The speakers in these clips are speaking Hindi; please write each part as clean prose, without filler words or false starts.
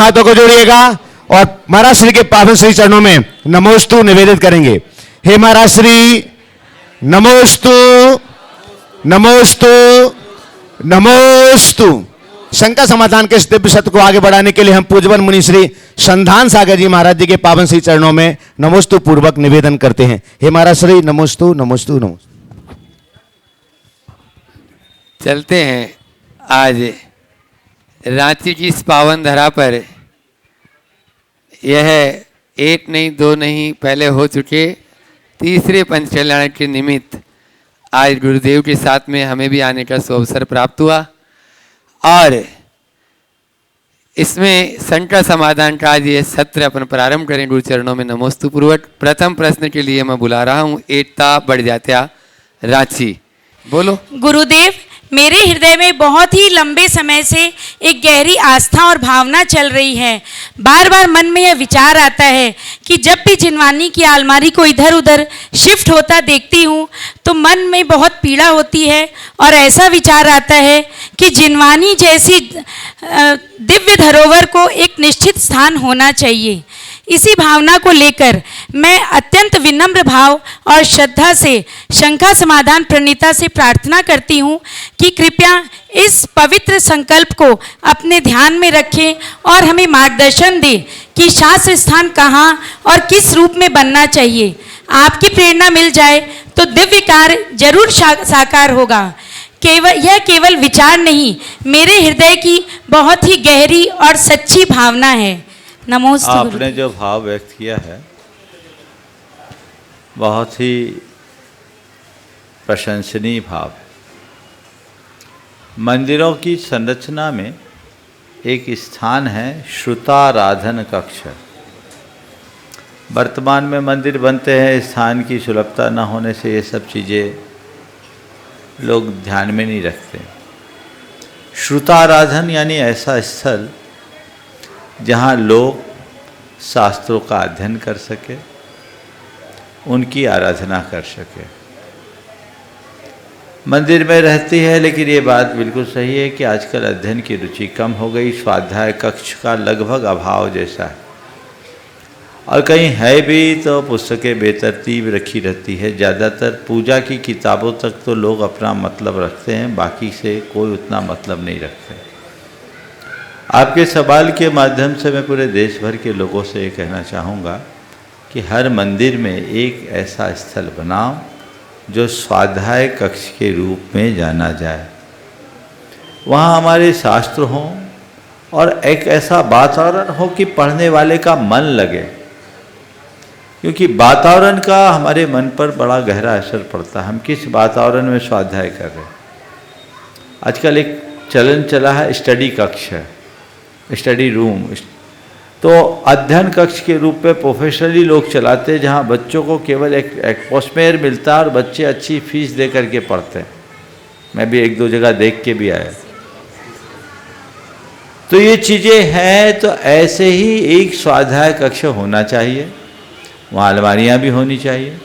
हाथों को जोड़िएगा और महाराज श्री के पावन श्री चरणों में नमोस्तु निवेदित करेंगे। हे महाराज श्री, नमोस्तु नमोस्तु नमोस्तु। शंका समाधान के इस दिव्य सत्य को आगे बढ़ाने के लिए हम पूज्यवन मुनि श्री संधान सागर जी महाराज जी के पावन श्री चरणों में नमोस्तु पूर्वक निवेदन करते हैं। हे महाराज श्री, नमोस्तु नमोस्तु नमोस्तु। चलते हैं आज रांची की इस पावन धरा पर। यह एक नहीं दो नहीं पहले हो चुके तीसरे पंच कल्याण के निमित्त आज गुरुदेव के साथ में हमें भी आने का सुअवसर प्राप्त हुआ और इसमें शंका समाधान का आज ये सत्र अपन प्रारंभ करें गुरु चरणों में नमोस्तु पूर्वक। प्रथम प्रश्न के लिए मैं बुला रहा हूँ एकता बढ़ जात्या रांची। बोलो। गुरुदेव, मेरे हृदय में बहुत ही लंबे समय से एक गहरी आस्था और भावना चल रही है। बार बार मन में यह विचार आता है कि जब भी जिनवानी की अलमारी को इधर उधर शिफ्ट होता देखती हूँ तो मन में बहुत पीड़ा होती है और ऐसा विचार आता है कि जिनवानी जैसी दिव्य धरोहर को एक निश्चित स्थान होना चाहिए। इसी भावना को लेकर मैं अत्यंत विनम्र भाव और श्रद्धा से शंका समाधान प्रणीता से प्रार्थना करती हूँ कि कृपया इस पवित्र संकल्प को अपने ध्यान में रखें और हमें मार्गदर्शन दें कि शास्त्र स्थान कहाँ और किस रूप में बनना चाहिए। आपकी प्रेरणा मिल जाए तो दिव्य कार्य जरूर साकार होगा। यह केवल विचार नहीं, मेरे हृदय की बहुत ही गहरी और सच्ची भावना है। नमोस्तु। आपने जो भाव व्यक्त किया है बहुत ही प्रशंसनीय भाव है। मंदिरों की संरचना में एक स्थान है श्रुताराधन कक्ष। वर्तमान में मंदिर बनते हैं, स्थान की सुलभता न होने से ये सब चीज़ें लोग ध्यान में नहीं रखते। श्रुताराधन यानी ऐसा स्थल जहाँ लोग शास्त्रों का अध्ययन कर सके, उनकी आराधना कर सके। मंदिर में रहती है, लेकिन ये बात बिल्कुल सही है कि आजकल अध्ययन की रुचि कम हो गई। स्वाध्याय कक्ष का लगभग अभाव जैसा है और कहीं है भी तो पुस्तकें बेतरतीब रखी रहती है। ज़्यादातर पूजा की किताबों तक तो लोग अपना मतलब रखते हैं, बाकी से कोई उतना मतलब नहीं रखते। आपके सवाल के माध्यम से मैं पूरे देश भर के लोगों से ये कहना चाहूँगा कि हर मंदिर में एक ऐसा स्थल बनाओ जो स्वाध्याय कक्ष के रूप में जाना जाए। वहाँ हमारे शास्त्र हों और एक ऐसा वातावरण हो कि पढ़ने वाले का मन लगे, क्योंकि वातावरण का हमारे मन पर बड़ा गहरा असर पड़ता है। हम किस वातावरण में स्वाध्याय कर रहे हैं। आजकल एक चलन चला है स्टडी कक्ष है, स्टडी रूम। तो अध्ययन कक्ष के रूप में प्रोफेशनली लोग चलाते हैं, जहाँ बच्चों को केवल एक एटमॉस्फेयर मिलता है और बच्चे अच्छी फीस दे करके पढ़ते हैं। मैं भी एक दो जगह देख के भी आया। तो ये चीज़ें हैं, तो ऐसे ही एक स्वाध्याय कक्ष होना चाहिए। वहाँ अलमारियाँ भी होनी चाहिए,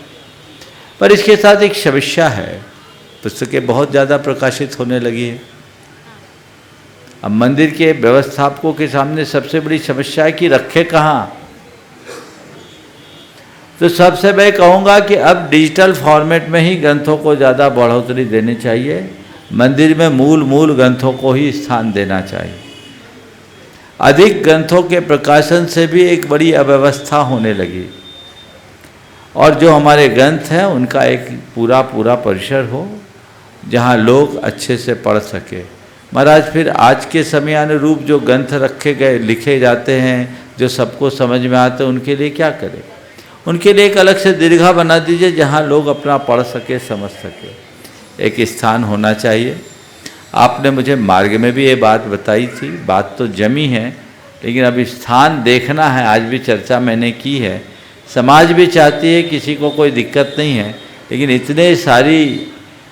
पर इसके साथ एक समस्या है, पुस्तकें बहुत ज़्यादा प्रकाशित होने लगी है। अब मंदिर के व्यवस्थापकों के सामने सबसे बड़ी समस्या है कि रखे कहाँ। तो सबसे मैं कहूँगा कि अब डिजिटल फॉर्मेट में ही ग्रंथों को ज़्यादा बढ़ोतरी देनी चाहिए। मंदिर में मूल ग्रंथों को ही स्थान देना चाहिए। अधिक ग्रंथों के प्रकाशन से भी एक बड़ी अव्यवस्था होने लगी, और जो हमारे ग्रंथ हैं उनका एक पूरा परिसर हो जहाँ लोग अच्छे से पढ़ सके। महाराज फिर आज के समय अनुरूप जो ग्रंथ रखे गए लिखे जाते हैं, जो सबको समझ में आते हैं, उनके लिए क्या करें। उनके लिए एक अलग से दीर्घा बना दीजिए जहाँ लोग अपना पढ़ सके, समझ सके। एक स्थान होना चाहिए। आपने मुझे मार्ग में भी ये बात बताई थी, बात तो जमी है, लेकिन अभी स्थान देखना है। आज भी चर्चा मैंने की है। समाज भी चाहती है, किसी को कोई दिक्कत नहीं है, लेकिन इतने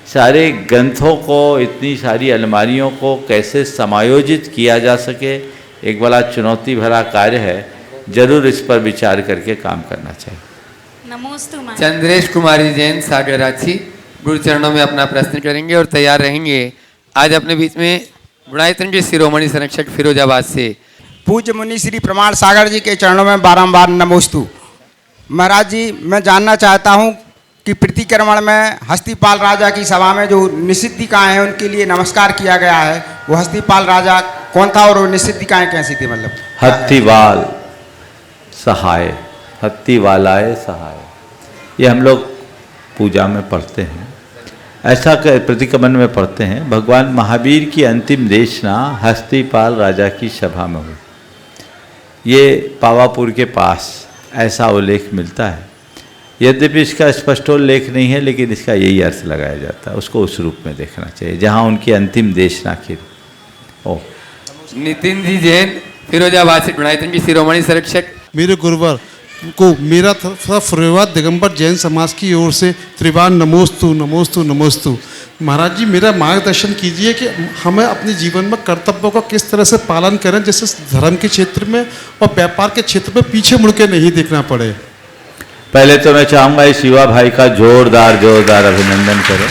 सारे ग्रंथों को, इतनी सारी अलमारियों को कैसे समायोजित किया जा सके, एक बड़ा चुनौती भरा कार्य है। जरूर इस पर विचार करके काम करना चाहिए। नमोस्तु। चंद्रेश कुमारी जैन सागर रांची गुरु चरणों में अपना प्रश्न करेंगे और तैयार रहेंगे। आज अपने बीच में गुणायतन के शिरोमणि संरक्षक फिरोजाबाद से पूज्य मुनि श्री प्रमाण सागर जी के चरणों में बारंबार नमोस्तु। महाराज जी, मैं जानना चाहता हूँ कि प्रतिक्रमण में हस्तिपाल राजा की सभा में जो निषिद्धिकाएँ हैं उनके लिए नमस्कार किया गया है, वो हस्तिपाल राजा कौन था और वो निषिद्धिकाएँ कैसी थी? मतलब हत्तीवाल सहाय, हत्तीवालाय सहाय, ये हम लोग पूजा में पढ़ते हैं, ऐसा प्रतिक्रमण में पढ़ते हैं। भगवान महावीर की अंतिम देशना हस्तिपाल राजा की सभा में हुई। ये पावापुर के पास ऐसा उल्लेख मिलता है। यद्यपि इसका स्पष्ट उल्लेख नहीं है, लेकिन इसका यही अर्थ लगाया जाता है, उसको उस रूप में देखना चाहिए जहाँ उनकी अंतिम देशना की। ओ नितिन जी जैन फिरोजाबाद से गुणायतन जी शिरोमणि संरक्षक। मेरे गुरुवर को मेरा फरीदाबाद दिगंबर जैन समाज की ओर से त्रिवार नमोस्तु नमोस्तु नमोस्तु। महाराज जी, मेरा मार्गदर्शन कीजिए कि हमें अपने जीवन में कर्तव्यों का किस तरह से पालन करें, जैसे धर्म के क्षेत्र में और व्यापार के क्षेत्र में पीछे मुड़ के नहीं देखना पड़े। पहले तो मैं चाहूँगा इस युवा भाई का जोरदार अभिनंदन करें।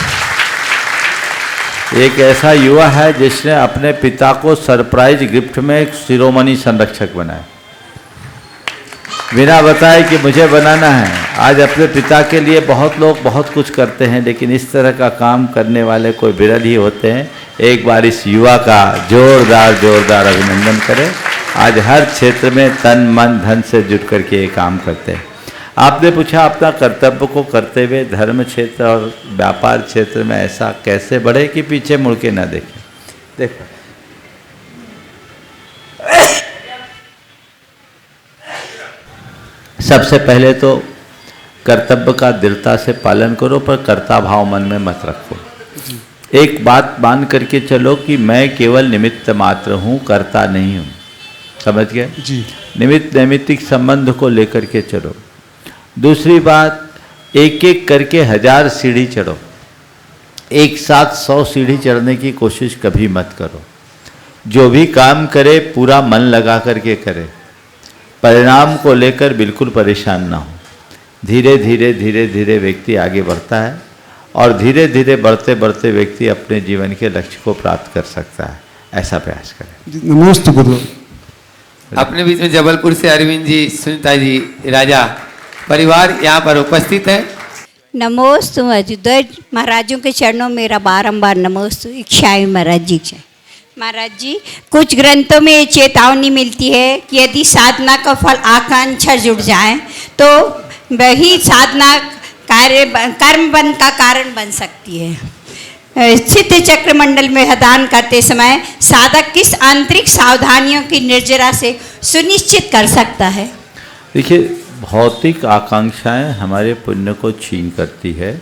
एक ऐसा युवा है जिसने अपने पिता को सरप्राइज गिफ्ट में एक शिरोमणि संरक्षक बनाया, बिना बताए कि मुझे बनाना है। आज अपने पिता के लिए बहुत लोग बहुत कुछ करते हैं, लेकिन इस तरह का काम करने वाले कोई विरल ही होते हैं। एक बार इस युवा का जोरदार अभिनंदन करें। आज हर क्षेत्र में तन मन धन से जुट करके ये काम करते हैं। आपने पूछा अपना कर्तव्य को करते हुए धर्म क्षेत्र और व्यापार क्षेत्र में ऐसा कैसे बढ़े कि पीछे मुड़ के ना देखें। देखो, सबसे पहले तो कर्तव्य का दृढ़ता से पालन करो, पर कर्ता भाव मन में मत रखो। एक बात मान करके चलो कि मैं केवल निमित्त मात्र हूँ, कर्ता नहीं हूँ। समझ गए जी। निमित्त नैमित्तिक संबंध को लेकर के चलो। दूसरी बात, एक एक करके 1000 सीढ़ी चढ़ो, एक साथ 100 सीढ़ी चढ़ने की कोशिश कभी मत करो। जो भी काम करे पूरा मन लगा करके करे, परिणाम को लेकर बिल्कुल परेशान ना हो। धीरे धीरे व्यक्ति आगे बढ़ता है और धीरे धीरे बढ़ते बढ़ते व्यक्ति अपने जीवन के लक्ष्य को प्राप्त कर सकता है। ऐसा प्रयास करें। नमोस्तु गुरु। अपने बीच में जबलपुर से अरविंद जी, सुनीता जी, राजा परिवार यहाँ पर उपस्थित है। नमोस्तु अजुदय महाराजों के चरणों में मेरा बारंबार नमोस्तु। इच्छाएं महाराज जी से। महाराज जी, कुछ ग्रंथों में ये चेतावनी मिलती है कि यदि साधना का फल आकांक्षा जुड़ जाए तो वही साधना कर्म बंध का कारण बन सकती है। सिद्ध चक्र मंडल में हदान करते समय साधक किस आंतरिक सावधानियों की निर्जरा से सुनिश्चित कर सकता है? देखिए, भौतिक आकांक्षाएं हमारे पुण्य को छीन करती है।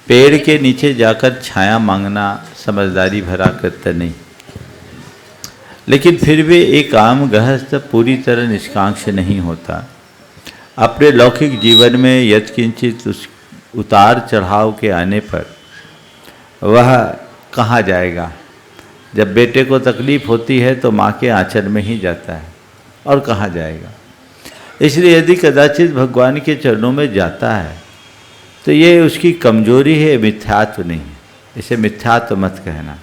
पेड़ के नीचे जाकर छाया मांगना समझदारी भरा कृत्य नहीं, लेकिन फिर भी एक आम गृहस्थ पूरी तरह निष्कांक्ष नहीं होता। अपने लौकिक जीवन में यत्किंचित उतार चढ़ाव के आने पर वह कहाँ जाएगा? जब बेटे को तकलीफ होती है तो माँ के आंचल में ही जाता है, और कहाँ जाएगा? इसलिए यदि कदाचित भगवान के चरणों में जाता है तो ये उसकी कमजोरी है, मिथ्यात्व नहीं। इसे मिथ्यात्व मत कहना।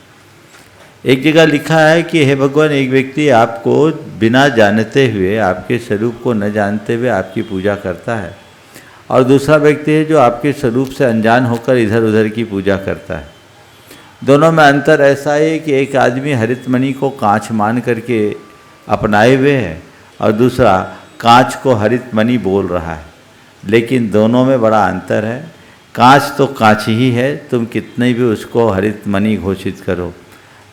एक जगह लिखा है कि हे भगवान, एक व्यक्ति आपको बिना जानते हुए, आपके स्वरूप को न जानते हुए आपकी पूजा करता है, और दूसरा व्यक्ति है जो आपके स्वरूप से अनजान होकर इधर उधर की पूजा करता है। दोनों में अंतर ऐसा है कि एक आदमी हरितमणि को कांच मान करके अपनाए हुए है और दूसरा कांच को हरितमणि बोल रहा है, लेकिन दोनों में बड़ा अंतर है। कांच तो कांच ही है, तुम कितने भी उसको हरितमणि घोषित करो,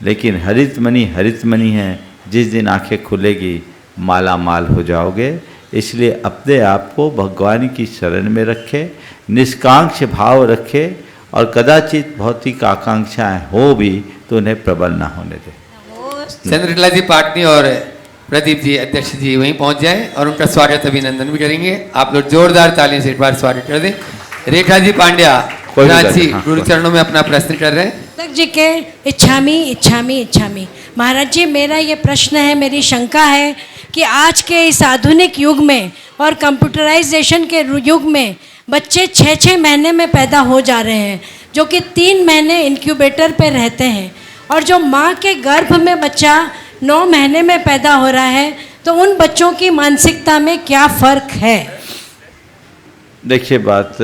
लेकिन हरितमणि हरितमणि है। जिस दिन आंखें खुलेगी माला माल हो जाओगे। इसलिए अपने आप को भगवान की शरण में रखे, निष्कांक्ष भाव रखे, और कदाचित भौतिक आकांक्षाएं हो भी तो उन्हें प्रबल ना होने दे। चंद्रकला जी पाटनी और प्रदीप जी अध्यक्ष जी वहीं पहुंच जाए और उनका स्वागत अभिनंदन भी करेंगे। आप लोग जोरदार तालियों से एक बार स्वागत कर दें। रेखा जी पांड्या रांची गुरु चरणों में अपना प्रश्न कर रहे हैं। तक जी के इच्छामी इच्छामी इच्छामी। महाराज जी, मेरा ये प्रश्न है, मेरी शंका है कि आज के इस आधुनिक युग में और कंप्यूटराइजेशन के युग में बच्चे 6-6 महीने में पैदा हो जा रहे हैं, जो कि 3 महीने इंक्यूबेटर पे रहते हैं, और जो माँ के गर्भ में बच्चा 9 महीने में पैदा हो रहा है, तो उन बच्चों की मानसिकता में क्या फ़र्क है? देखिए, बात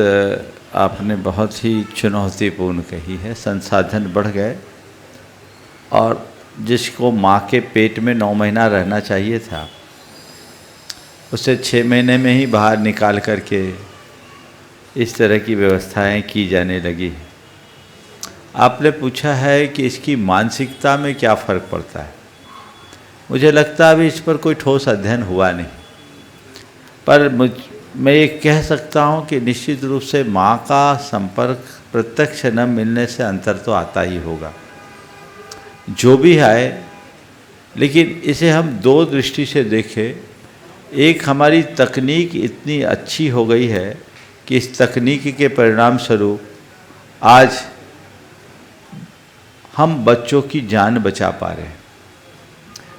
आपने बहुत ही चुनौतीपूर्ण कही है। संसाधन बढ़ गए और जिसको माँ के पेट में 9 महीना रहना चाहिए था, उसे 6 महीने में ही बाहर निकाल करके इस तरह की व्यवस्थाएं की जाने लगी। आपने पूछा है कि इसकी मानसिकता में क्या फ़र्क पड़ता है। मुझे लगता है अभी इस पर कोई ठोस अध्ययन हुआ नहीं, पर मैं ये कह सकता हूँ कि निश्चित रूप से माँ का संपर्क प्रत्यक्ष न मिलने से अंतर तो आता ही होगा, जो भी है। लेकिन इसे हम 2 दृष्टि से देखें। एक, हमारी तकनीक इतनी अच्छी हो गई है कि इस तकनीक के परिणाम स्वरूप आज हम बच्चों की जान बचा पा रहे हैं।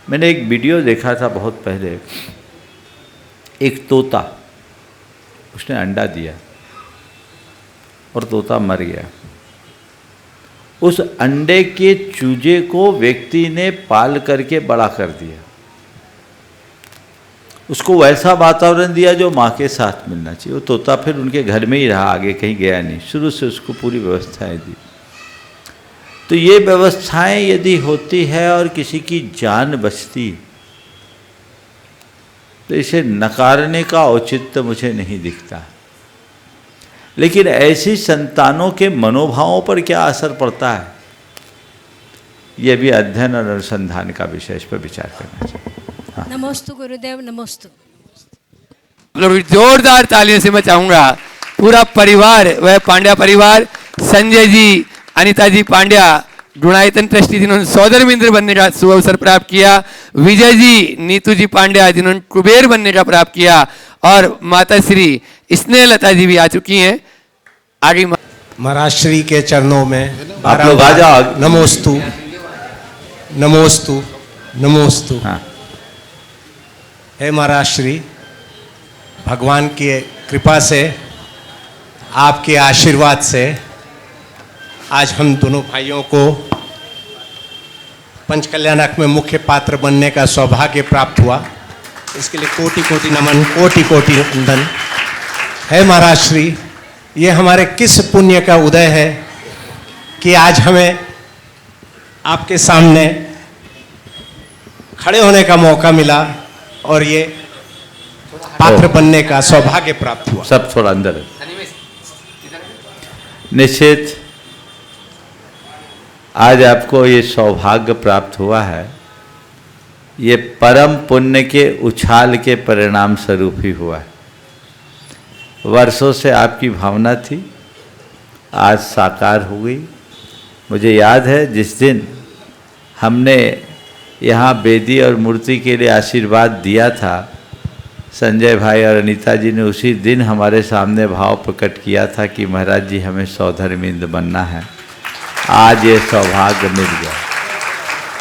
मैंने एक वीडियो देखा था बहुत पहले, एक तोता, उसने अंडा दिया और तोता मर गया। उस अंडे के चूजे को व्यक्ति ने पाल करके बड़ा कर दिया, उसको वैसा वातावरण दिया जो माँ के साथ मिलना चाहिए। वो तोता फिर उनके घर में ही रहा, आगे कहीं गया नहीं। शुरू से उसको पूरी व्यवस्थाएं दी। तो ये व्यवस्थाएं यदि होती है और किसी की जान बचती, तो इसे नकारने का औचित्य मुझे नहीं दिखता। लेकिन ऐसी संतानों के मनोभावों पर क्या असर पड़ता है, यह भी अध्ययन और अनुसंधान का विषय, इस पर विचार करना चाहिए। हाँ। नमोस्तु गुरुदेव, नमोस्तु। लोग जोरदार तालियों से मैं चाहूंगा पूरा परिवार, वह पांड्या परिवार, संजय जी, अनिता जी पांड्या, गुणायतन ट्रस्टी जिन्होंने सौदर मिंद्र बनने का शुभ अवसर प्राप्त किया, विजय जी, नीतू जी पांड्या जिन्होंने कुबेर बनने का प्राप्त किया, और माता श्री स्नेहलता जी भी आ चुकी हैं। आगे महाराज श्री के चरणों में आप लोग आ जाओ। नमोस्तु नमोस्तु नमोस्तु। हाँ। हे महाराज श्री, भगवान की कृपा से, आपके आशीर्वाद से आज हम दोनों भाइयों को पंचकल्याणक में मुख्य पात्र बनने का सौभाग्य प्राप्त हुआ। इसके लिए कोटि कोटि नमन, कोटि कोटि वंदन। हे महाराज श्री, ये हमारे किस पुण्य का उदय है कि आज हमें आपके सामने खड़े होने का मौका मिला और ये पात्र बनने का सौभाग्य प्राप्त हुआ। सब थोड़ा अंदर है। निश्चित आज आपको ये सौभाग्य प्राप्त हुआ है, ये परम पुण्य के उछाल के परिणाम स्वरूप ही हुआ है। वर्षों से आपकी भावना थी, आज साकार हो गई। मुझे याद है जिस दिन हमने यहाँ बेदी और मूर्ति के लिए आशीर्वाद दिया था, संजय भाई और अनीता जी ने उसी दिन हमारे सामने भाव प्रकट किया था कि महाराज जी हमें सौधर्मिंद बनना है। आज ये सौभाग्य मिल गया।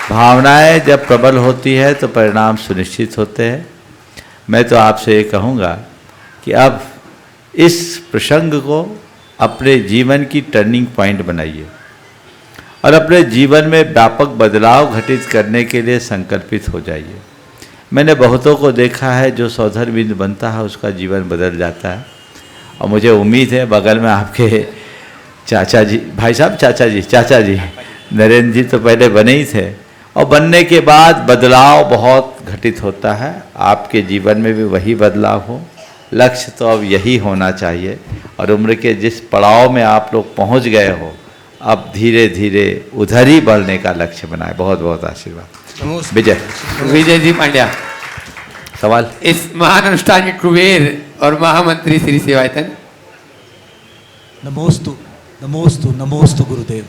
भावनाएं जब प्रबल होती है तो परिणाम सुनिश्चित होते हैं। मैं तो आपसे ये कहूँगा कि अब इस प्रसंग को अपने जीवन की टर्निंग पॉइंट बनाइए और अपने जीवन में व्यापक बदलाव घटित करने के लिए संकल्पित हो जाइए। मैंने बहुतों को देखा है जो सौधर्मिंद बनता है उसका जीवन बदल जाता है, और मुझे उम्मीद है बगल में आपके चाचा जी, भाई साहब चाचा जी नरेंद्र जी तो पहले बने ही थे, और बनने के बाद बदलाव बहुत घटित होता है। आपके जीवन में भी वही बदलाव हो। लक्ष्य तो अब यही होना चाहिए, और उम्र के जिस पड़ाव में आप लोग पहुंच गए हो, अब धीरे धीरे उधर ही बढ़ने का लक्ष्य बनाए। बहुत बहुत आशीर्वाद। विजय जी पांड्या, सवाल। इस महान अनुष्ठान के कुबेर और महामंत्री श्री सेवायतन। नमोस्तु नमोस्तु नमोस्तु गुरुदेव।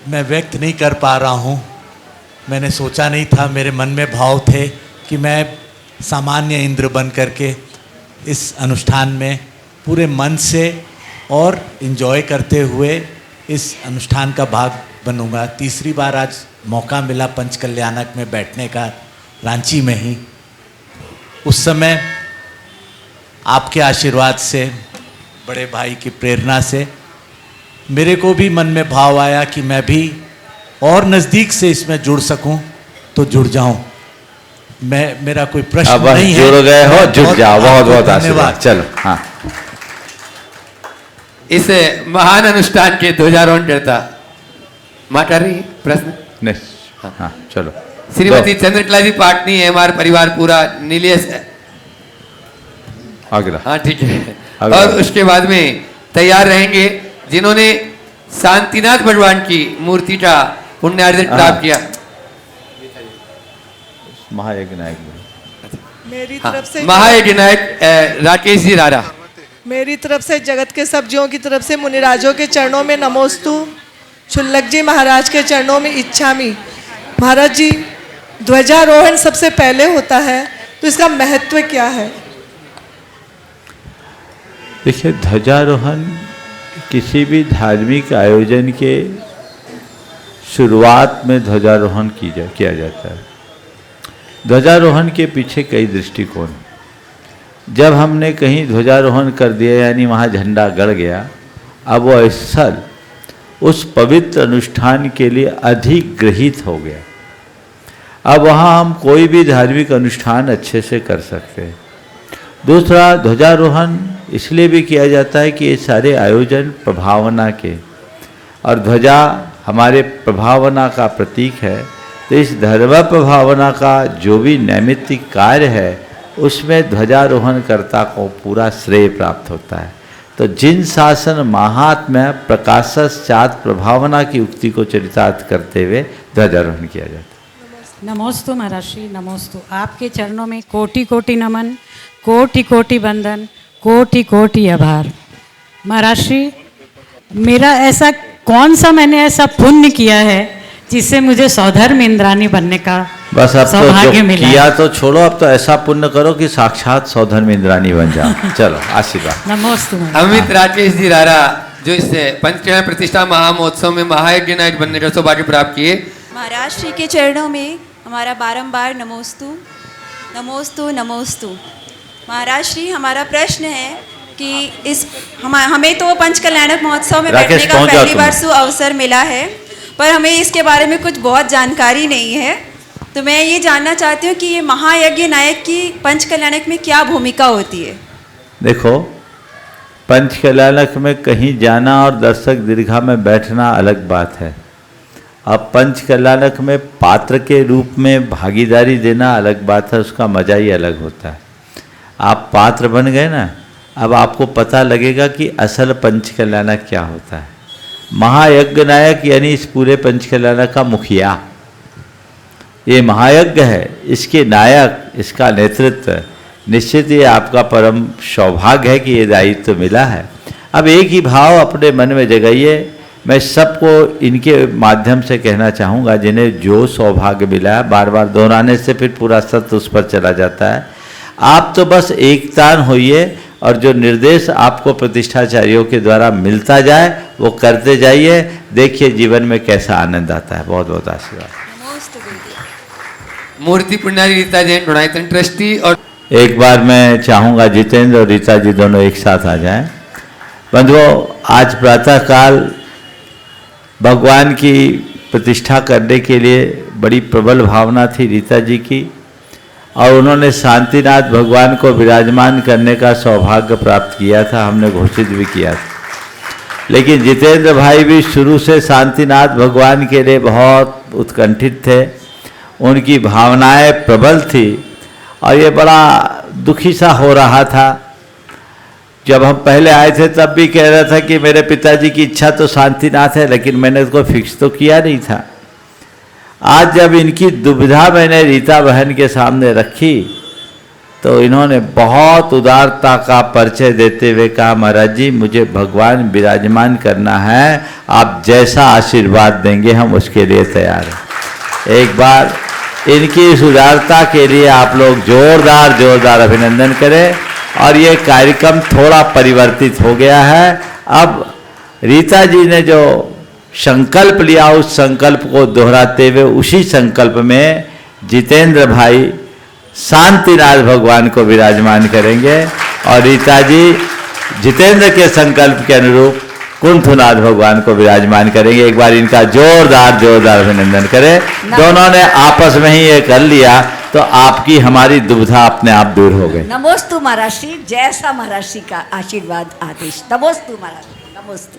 मैं व्यक्त नहीं कर पा रहा हूँ। मैंने सोचा नहीं था, मेरे मन में भाव थे कि मैं सामान्य इंद्र बन करके इस अनुष्ठान में पूरे मन से और एंजॉय करते हुए इस अनुष्ठान का भाग बनूंगा। तीसरी बार आज मौका मिला पंचकल्याणक में बैठने का, रांची में ही। उस समय आपके आशीर्वाद से, बड़े भाई की प्रेरणा से मेरे को भी मन में भाव आया कि मैं भी और नज़दीक से इसमें जुड़ सकूं तो जुड़ जाऊं। मेरा कोई प्रश्न अब नहीं है। जुड़ गए हो, जुड़ जाओ। बहुत बहुत धन्यवाद। आशीर्वाद। चलो हाँ, इस महान अनुष्ठान के ध्वजा रोहण करता माता रही प्रश्न नहीं हाँ चलो। श्रीमती चंद्रकला जी पाटनी है, हमारा परिवार पूरा नीलेश है। अगला हाँ ठीक है। अगला। और उसके बाद में तैयार रहेंगे जिन्होंने शांतिनाथ भगवान की मूर्ति का पुण्यार्जन प्राप्त किया। महायज्ञ नायक मेरी हाँ, तरफ से महायज्ञ नायक राकेश जी रारा। मेरी तरफ से जगत के सब जीवों की तरफ से मुनिराजों के चरणों में नमोस्तु, शुल्लक जी महाराज के चरणों में इच्छामी। महाराज जी, ध्वजारोहण सबसे पहले होता है तो इसका महत्व क्या है? देखिए, ध्वजारोहण किसी भी धार्मिक आयोजन के शुरुआत में ध्वजारोहण किया जाता है। ध्वजारोहण के पीछे कई दृष्टिकोण। जब हमने कहीं ध्वजारोहण कर दिया यानी वहाँ झंडा गड़ गया, अब वो स्थल उस पवित्र अनुष्ठान के लिए अधिग्रहित हो गया। अब वहाँ हम कोई भी धार्मिक अनुष्ठान अच्छे से कर सकते हैं। दूसरा, ध्वजारोहण इसलिए भी किया जाता है कि ये सारे आयोजन प्रभावना के, और ध्वजा हमारे प्रभावना का प्रतीक है। तो इस धर्म प्रभावना का जो भी नैमित्तिक कार्य है उसमें ध्वजारोहणकर्ता को पूरा श्रेय प्राप्त होता है। तो जिन शासन महात्म्य प्रकाशश्चात प्रभावना की उक्ति को चरितार्थ करते हुए ध्वजारोहण किया जाता है। नमोस्तु महाराज श्री, नमोस्तु। आपके चरणों में कोटि कोटि नमन, कोटि कोटि वंदन, कोटि कोटि आभार। महाराज श्री, मेरा ऐसा कौन सा मैंने ऐसा पुण्य किया है जिससे मुझे सौधर्म इंद्राणी बनने का बस अब तो सौभाग्य जो मिला? किया तो छोड़ो, अब तो ऐसा पुण्य करो कि साक्षात सौधर्म इंद्राणी बन जाओ। चलो आशीर्वाद। नमोस्तु। अमित राकेश जी रारा जो इस पंचकला प्रतिष्ठा महामहोत्सव में महायज्ञ नायक बनने का सौभाग्य प्राप्त किए। महाराज श्री के चरणों में हमारा बारंबार नमोस्तु, नमोस्तु, नमोस्तु। महाराज श्री, हमारा प्रश्न है कि इस हमें तो पंचकल्याणक महोत्सव में बैठने का पहली बार अवसर मिला है, पर हमें इसके बारे में कुछ बहुत जानकारी नहीं है। तो मैं ये जानना चाहती हूँ कि ये महायज्ञ नायक की पंचकल्याणक में क्या भूमिका होती है? देखो, पंचकल्याणक में कहीं जाना और दर्शक दीर्घा में बैठना अलग बात है। अब पंचकल्याणक में पात्र के रूप में भागीदारी देना अलग बात है, उसका मजा ही अलग होता है। आप पात्र बन गए ना, अब आपको पता लगेगा कि असल पंचकल्याणक क्या होता है। महायज्ञ नायक यानी इस पूरे पंचकल्याणक का मुखिया, ये महायज्ञ है, इसके नायक, इसका नेतृत्व। निश्चित ये आपका परम सौभाग्य है कि ये दायित्व मिला है। अब एक ही भाव अपने मन में जगाइए। मैं सबको इनके माध्यम से कहना चाहूँगा जिन्हें जो सौभाग्य मिला है, बार बार दोहराने से फिर पूरा सत्य उस पर चला जाता है। आप तो बस एकतान होइए और जो निर्देश आपको प्रतिष्ठाचार्यों के द्वारा मिलता जाए वो करते जाइए। देखिए जीवन में कैसा आनंद आता है। बहुत बहुत आशीर्वाद। मूर्ति पुण्यारी रीता जैन गुणायतन ट्रस्टी। और एक बार मैं चाहूँगा जितेंद्र और रीता जी दोनों एक साथ आ जाएं। बंधुओं, आज प्रातःकाल भगवान की प्रतिष्ठा करने के लिए बड़ी प्रबल भावना थी रीता जी की, और उन्होंने शांतिनाथ भगवान को विराजमान करने का सौभाग्य प्राप्त किया था, हमने घोषित भी किया था। लेकिन जितेंद्र भाई भी शुरू से शांतिनाथ भगवान के लिए बहुत उत्कंठित थे, उनकी भावनाएं प्रबल थी, और ये बड़ा दुखी सा हो रहा था। जब हम पहले आए थे तब भी कह रहा था कि मेरे पिताजी की इच्छा तो शांतिनाथ है, लेकिन मैंने उसको फिक्स तो किया नहीं था। आज जब इनकी दुविधा मैंने रीता बहन के सामने रखी तो इन्होंने बहुत उदारता का परिचय देते हुए कहा, महाराज जी मुझे भगवान विराजमान करना है, आप जैसा आशीर्वाद देंगे हम उसके लिए तैयार हैं। एक बार इनकी इस उदारता के लिए आप लोग जोरदार अभिनंदन करें। और ये कार्यक्रम थोड़ा परिवर्तित हो गया है। अब रीता जी ने जो संकल्प लिया उस संकल्प को दोहराते हुए उसी संकल्प में जितेंद्र भाई शांतिनाथ भगवान को विराजमान करेंगे, और रीता जी जितेंद्र के संकल्प के अनुरूप कुंठनाथ भगवान को विराजमान करेंगे। एक बार इनका जोरदार जोरदार अभिनंदन करें। दोनों ने आपस में ही ये कर लिया तो आपकी हमारी दुविधा अपने आप दूर हो गई। नमोस्तु महाराष्ट्री, जैसा महाराष्ट्री का आशीर्वाद आदेश। नमोस्तु महाराष्ट्री, नमोस्तु।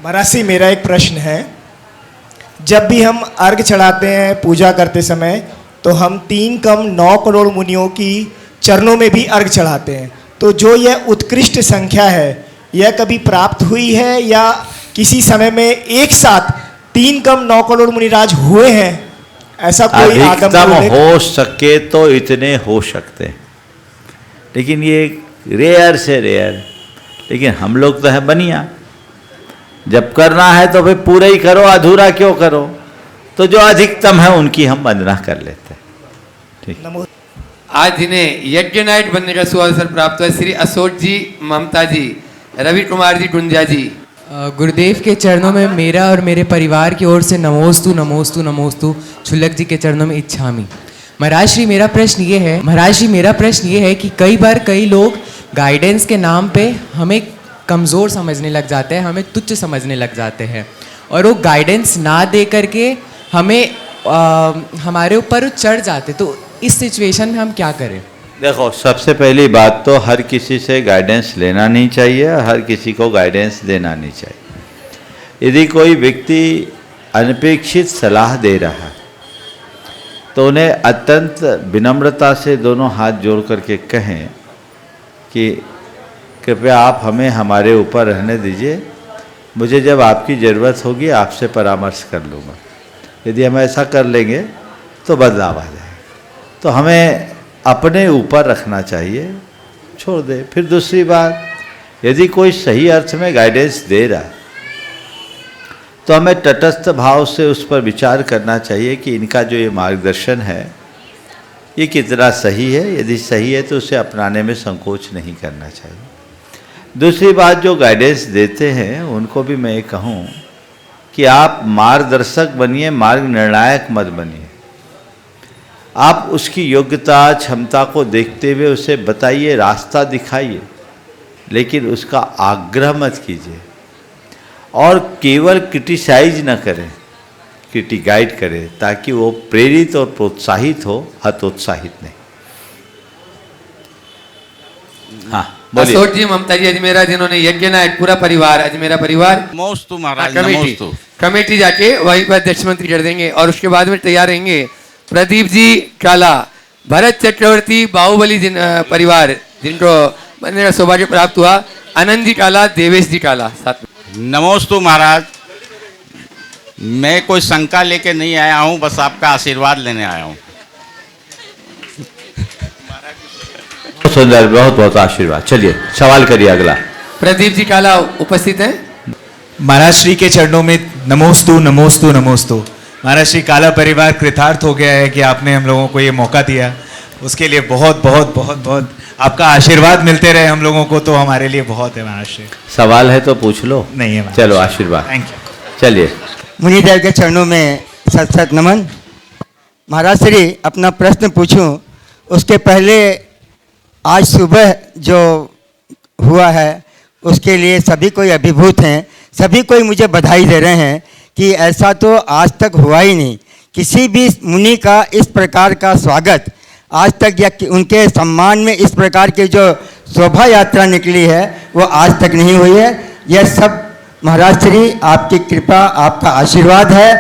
महाराष्ट्री, मेरा एक प्रश्न है। जब भी हम अर्घ चढ़ाते हैं पूजा करते समय, तो हम 3 कम 9 करोड़ मुनियों की चरणों में भी अर्घ चढ़ाते हैं। तो जो यह उत्कृष्ट संख्या है, यह कभी प्राप्त हुई है या किसी समय में एक साथ 3 कम 9 करोड़ मुनिराज हुए हैं? ऐसा कोई अधिकतम हो सके तो इतने हो सकते हैं, लेकिन ये रेयर से रेयर। लेकिन हम लोग तो है बनिया, जब करना है तो फिर पूरा ही करो, अधूरा क्यों करो। तो जो अधिकतम है उनकी हम वंदना कर लेते हैं। ठीक। आज जिन्हें यज्ञ नायक बनने का सुअवसर प्राप्त हुआ, श्री अशोक जी, ममता जी, रवि कुमार जी, गुंजा जी। गुरुदेव के चरणों में मेरा और मेरे परिवार की ओर से नमोस्तु नमोस्तु नमोस्तु। छुल्लक जी के चरणों में इच्छामी। महाराज श्री, मेरा प्रश्न ये है कि कई बार कई लोग गाइडेंस के नाम पे हमें कमज़ोर समझने लग जाते हैं, हमें तुच्छ समझने लग जाते हैं, और वो गाइडेंस ना दे करके हमें हमारे ऊपर चढ़ जाते। तो इस सिचुएशन में हम क्या करें? देखो, सबसे पहली बात तो हर किसी से गाइडेंस लेना नहीं चाहिए, हर किसी को गाइडेंस देना नहीं चाहिए। यदि कोई व्यक्ति अनपेक्षित सलाह दे रहा है तो उन्हें अत्यंत विनम्रता से दोनों हाथ जोड़ करके कहें कि कृपया आप हमें हमारे ऊपर रहने दीजिए, मुझे जब आपकी ज़रूरत होगी आपसे परामर्श कर लूँगा। यदि हम ऐसा कर लेंगे तो बदलाव आ जाएगा। तो हमें अपने ऊपर रखना चाहिए, छोड़ दे। फिर दूसरी बात, यदि कोई सही अर्थ में गाइडेंस दे रहा है तो हमें तटस्थ भाव से उस पर विचार करना चाहिए कि इनका जो ये मार्गदर्शन है ये कितना सही है। यदि सही है तो उसे अपनाने में संकोच नहीं करना चाहिए। दूसरी बात, जो गाइडेंस देते हैं उनको भी मैं ये कहूँ कि आप मार्गदर्शक बनिए, मार्ग निर्णायक मत बनिए। आप उसकी योग्यता क्षमता को देखते हुए उसे बताइए, रास्ता दिखाइए, लेकिन उसका आग्रह मत कीजिए। और केवल क्रिटिसाइज न करें, गाइड करें, ताकि वो प्रेरित और प्रोत्साहित हो, हतोत्साहित नहीं। हाँ, अशोक जी, ममता जी, अजमेरा, जिन्होंने यज्ञ नायक, पूरा परिवार, अजमेरा परिवार, नमोस्तु महाराज, कमेटी जाके वहीं पर अध्यक्ष मंत्री कर देंगे और उसके बाद में तैयार रहेंगे प्रदीप जी काला, भरत चक्रवर्ती, बाहुबली परिवार, जिनको बनने का सौभाग्य प्राप्त हुआ, आनंद जी काला, देवेश जी काला साथ में। नमोस्तु महाराज, मैं कोई शंका लेके नहीं आया हूँ, बस आपका आशीर्वाद लेने आया हूँ। सुंदर, बहुत बहुत आशीर्वाद। चलिए सवाल करिए अगला। प्रदीप जी काला उपस्थित हैं। महाराज श्री के चरणों में नमोस्तु नमोस्तु नमोस्तु। महाराज श्री, काला परिवार कृतार्थ हो गया है कि आपने हम लोगों को ये मौका दिया, उसके लिए बहुत बहुत बहुत बहुत आपका आशीर्वाद मिलते रहे हम लोगों को, तो हमारे लिए बहुत है महाराज श्री। सवाल है तो पूछ लो। नहीं है, चलो आशीर्वाद। Thank you. चलिए, मुनिदेव के चरणों में सत सत नमन। महाराज श्री, अपना प्रश्न पूछूं उसके पहले आज सुबह जो हुआ है उसके लिए सभी कोई अभिभूत हैं, सभी कोई मुझे बधाई दे रहे हैं कि ऐसा तो आज तक हुआ ही नहीं। किसी भी मुनि का इस प्रकार का स्वागत आज तक या उनके सम्मान में इस प्रकार की जो शोभा यात्रा निकली है वो आज तक नहीं हुई है। यह सब महाराज श्री आपकी कृपा, आपका आशीर्वाद है।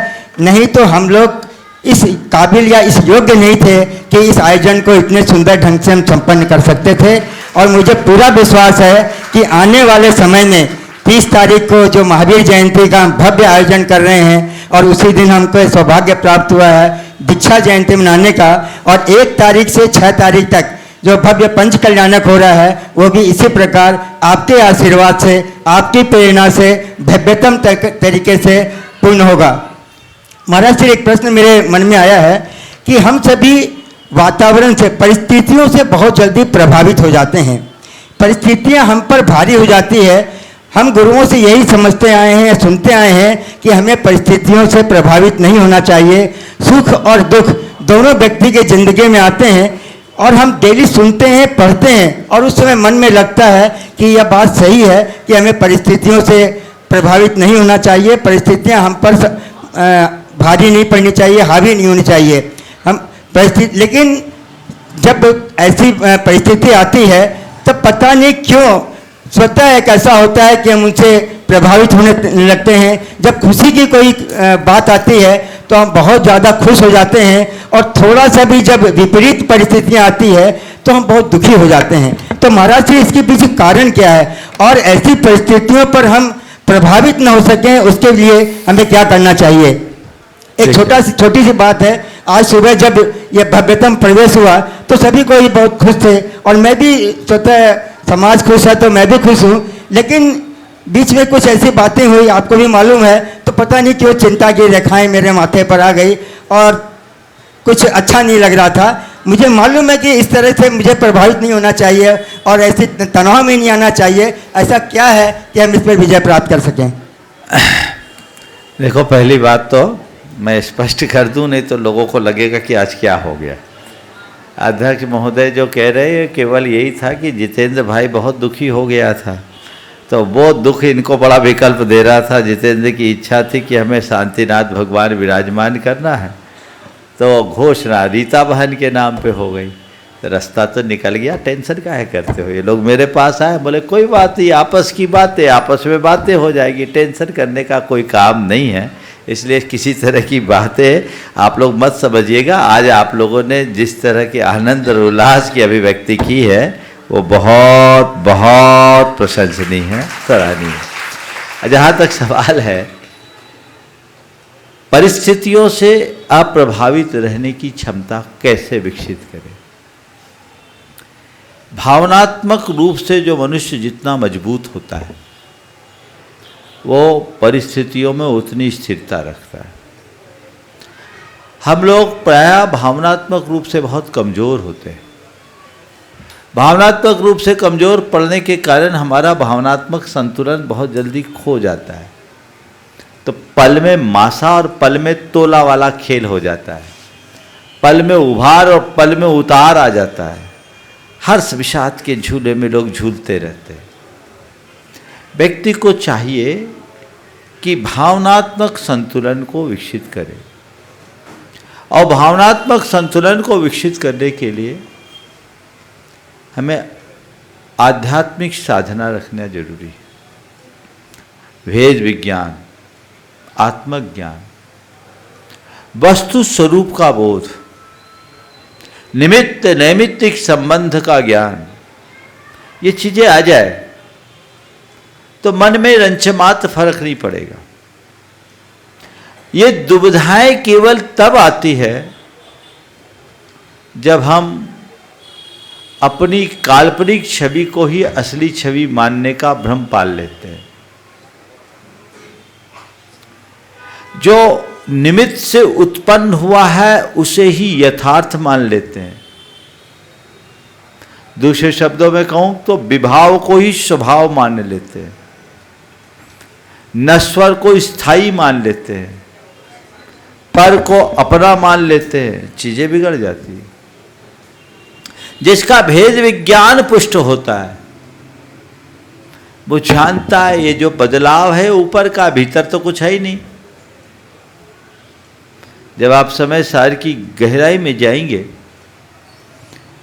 नहीं तो हम लोग इस काबिल या इस योग्य नहीं थे कि इस आयोजन को इतने सुंदर ढंग से हम संपन्न कर सकते थे। और मुझे पूरा विश्वास है कि आने वाले समय में 30 तारीख को जो महावीर जयंती का भव्य आयोजन कर रहे हैं और उसी दिन हमको सौभाग्य प्राप्त हुआ है दीक्षा जयंती मनाने का, और 1 तारीख से 6 तारीख तक जो भव्य पंच कल्याणक हो रहा है वो भी इसी प्रकार आपके आशीर्वाद से, आपकी प्रेरणा से भव्यतम तरीके से पूर्ण होगा। महाराज श्री, एक प्रश्न मेरे मन में आया है कि हम सभी वातावरण से, परिस्थितियों से बहुत जल्दी प्रभावित हो जाते हैं। परिस्थितियां हम पर भारी हो जाती है। हम गुरुओं से यही समझते आए हैं, सुनते आए हैं कि हमें परिस्थितियों से प्रभावित नहीं होना चाहिए। सुख और दुख दोनों व्यक्ति के जिंदगी में आते हैं और हम डेली सुनते हैं, पढ़ते हैं, और उस समय मन में लगता है कि यह बात सही है कि हमें परिस्थितियों से प्रभावित नहीं होना चाहिए, परिस्थितियां हम पर भारी नहीं पड़नी चाहिए, हावी नहीं होनी चाहिए। हम परिस्थिति, लेकिन जब ऐसी परिस्थिति आती है तब पता नहीं क्यों स्वतः एक ऐसा होता है कि हम उनसे प्रभावित होने लगते हैं। जब खुशी की कोई बात आती है तो हम बहुत ज़्यादा खुश हो जाते हैं, और थोड़ा सा भी जब विपरीत परिस्थितियाँ आती है तो हम बहुत दुखी हो जाते हैं। तो महाराज जी, इसके पीछे कारण क्या है, और ऐसी परिस्थितियों पर हम प्रभावित न हो सकें उसके लिए हमें क्या करना चाहिए? एक छोटी सी बात है। आज सुबह जब यह भव्यतम प्रवेश हुआ तो सभी को ही बहुत खुश थे, और मैं भी स्वतः, समाज खुश है तो मैं भी खुश हूँ, लेकिन बीच में कुछ ऐसी बातें हुई, आपको भी मालूम है, तो पता नहीं क्यों चिंता की रेखाएं मेरे माथे पर आ गई और कुछ अच्छा नहीं लग रहा था। मुझे मालूम है कि इस तरह से मुझे प्रभावित नहीं होना चाहिए और ऐसे तनाव में नहीं आना चाहिए। ऐसा क्या है कि हम इस पर विजय प्राप्त कर सकें? देखो, पहली बात तो मैं स्पष्ट कर दूं, नहीं तो लोगों को लगेगा कि आज क्या हो गया। अध्यक्ष महोदय जो कह रहे हैं केवल यही था कि जितेंद्र भाई बहुत दुखी हो गया था, तो वो दुख इनको बड़ा विकल्प दे रहा था। जितेंद्र की इच्छा थी कि हमें शांतिनाथ भगवान विराजमान करना है, तो घोषणा रीता बहन के नाम पे हो गई, तो रास्ता तो निकल गया। टेंशन काहे करते हो? ये लोग मेरे पास आए, बोले कोई बात नहीं, आपस की बातें, आपस में बातें हो जाएगी, टेंशन करने का कोई काम नहीं है। इसलिए किसी तरह की बातें आप लोग मत समझिएगा। आज आप लोगों ने जिस तरह के आनंद और उल्लास की अभिव्यक्ति की है वो बहुत बहुत प्रशंसनीय है, सराहनीय है। जहाँ तक सवाल है परिस्थितियों से अप्रभावित रहने की क्षमता कैसे विकसित करें, भावनात्मक रूप से जो मनुष्य जितना मजबूत होता है वो परिस्थितियों में उतनी स्थिरता रखता है। हम लोग प्रायः भावनात्मक रूप से बहुत कमज़ोर होते हैं। भावनात्मक रूप से कमज़ोर पड़ने के कारण हमारा भावनात्मक संतुलन बहुत जल्दी खो जाता है, तो पल में मासा और पल में तोला वाला खेल हो जाता है, पल में उभार और पल में उतार आ जाता है। हर्ष विषाद के झूले में लोग झूलते रहते हैं। व्यक्ति को चाहिए कि भावनात्मक संतुलन को विकसित करे, और भावनात्मक संतुलन को विकसित करने के लिए हमें आध्यात्मिक साधना रखना जरूरी है। भेद विज्ञान, आत्मज्ञान, वस्तु स्वरूप का बोध, निमित्त नैमित्तिक संबंध का ज्ञान, ये चीजें आ जाए तो मन में रंचमात्र फर्क नहीं पड़ेगा। ये दुविधाएं केवल तब आती है जब हम अपनी काल्पनिक छवि को ही असली छवि मानने का भ्रम पाल लेते हैं। जो निमित्त से उत्पन्न हुआ है उसे ही यथार्थ मान लेते हैं। दूसरे शब्दों में कहूं तो विभाव को ही स्वभाव मान लेते हैं, नश्वर को स्थायी मान लेते हैं, पर को अपना मान लेते हैं, चीजें बिगड़ जाती हैं। जिसका भेद विज्ञान पुष्ट होता है वो जानता है ये जो बदलाव है ऊपर का, भीतर तो कुछ है ही नहीं। जब आप समय सार की गहराई में जाएंगे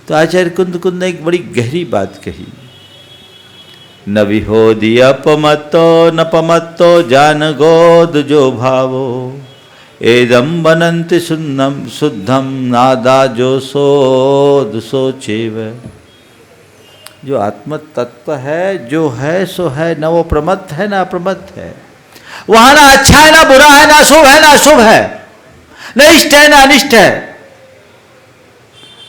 तो आचार्य कुंद ने एक बड़ी गहरी बात कही, न विहोदी अपमत्तो न पमत्तो जान गोद जो भावो एदम बनंति सुन्नम शुद्धम नादा जो सोद सोचेव। जो आत्म तत्व है, जो है सो है, न वो प्रमत्त है ना अप्रमत्त है। वहां ना अच्छा है ना बुरा है, ना शुभ है ना अशुभ है, न इष्ट है ना अनिष्ट है।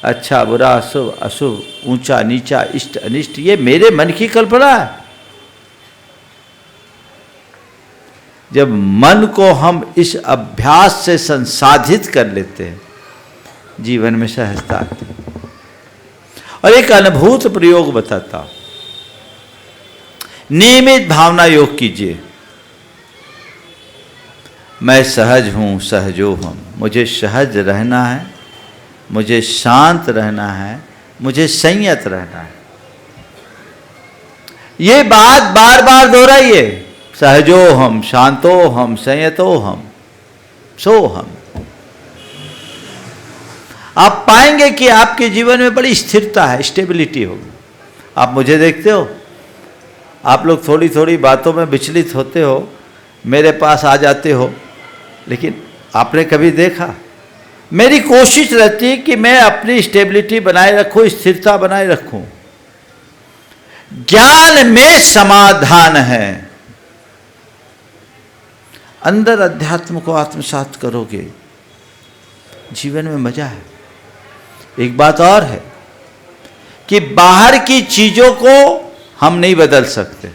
अच्छा बुरा अशुभ, अशुभ ऊंचा नीचा, इष्ट अनिष्ट, ये मेरे मन की कल्पना है। जब मन को हम इस अभ्यास से संसाधित कर लेते हैं जीवन में सहजता आती है। और एक अनुभूत प्रयोग बताता हूं, नियमित भावना योग कीजिए। मैं सहज हूं, सहजो हम, मुझे सहज रहना है, मुझे शांत रहना है, मुझे संयत रहना है। ये बात बार बार दोहराइए, सहजो हम, शांतो हम, संयतो हम, सो हम। आप पाएंगे कि आपके जीवन में बड़ी स्थिरता है, स्टेबिलिटी होगी। आप मुझे देखते हो, आप लोग थोड़ी थोड़ी बातों में विचलित होते हो, मेरे पास आ जाते हो, लेकिन आपने कभी देखा? मेरी कोशिश रहती है कि मैं अपनी स्टेबिलिटी बनाए रखूं, स्थिरता बनाए रखूं। ज्ञान में समाधान है। अंदर अध्यात्म को आत्मसात करोगे, जीवन में मजा है। एक बात और है कि बाहर की चीजों को हम नहीं बदल सकते,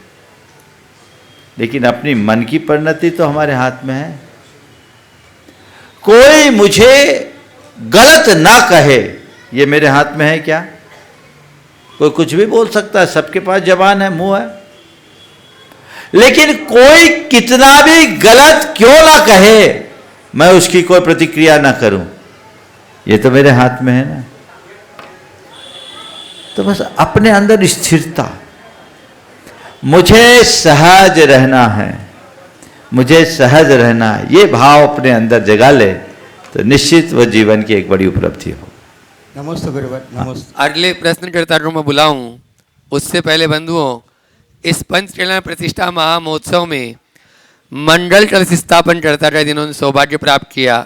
लेकिन अपनी मन की परिणति तो हमारे हाथ में है। कोई मुझे गलत ना कहे, ये मेरे हाथ में है क्या? कोई कुछ भी बोल सकता है, सबके पास जबान है, मुंह है, लेकिन कोई कितना भी गलत क्यों ना कहे, मैं उसकी कोई प्रतिक्रिया ना करूं, ये तो मेरे हाथ में है ना। तो बस अपने अंदर स्थिरता, मुझे सहज रहना है, मुझे सहज रहना है, ये भाव अपने अंदर जगा ले तो निश्चित वह जीवन की एक बड़ी उपलब्धि हो। नमस्ते गुरुवर, नमस्ते। अगले प्रश्नकर्ता को मैं बुलाऊं, उससे पहले बंधुओं, इस पंच कल्याण प्रतिष्ठा महामहोत्सव में मंडल कलश स्थापन करता था जिन्होंने सौभाग्य प्राप्त किया,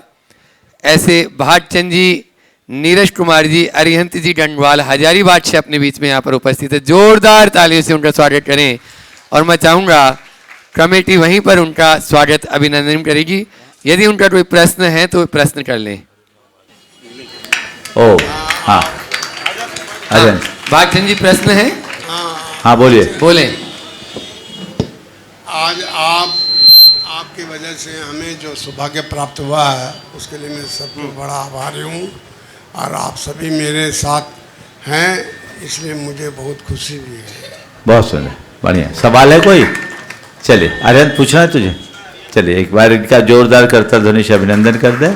ऐसे भाटचंद जी, नीरज कुमार जी, अरिहंत जी गंगवाल हजारीबाग से अपने बीच में यहाँ पर उपस्थित है। जोरदार तालियों से उनका स्वागत करें। और मैं चाहूँगा कमेटी वहीं पर उनका स्वागत अभिनंदन करेगी। यदि उनका कोई प्रश्न है तो प्रश्न कर लें। ओ हाँ, अजय भाटचंद जी प्रश्न है? हाँ बोलिए। बोले। आज आपकी वजह से हमें जो सौभाग्य प्राप्त हुआ है, उसके लिए मैं सबको बड़ा आभारी हूँ, और आप सभी मेरे साथ हैं, इसलिए मुझे बहुत खुशी भी है। बहुत सुंदर, बढ़िया। सवाल है कोई? चलिए आर्यन, पूछना है तुझे? चलिए एक बार इनका जोरदार करतल ध्वनि से अभिनंदन कर दे।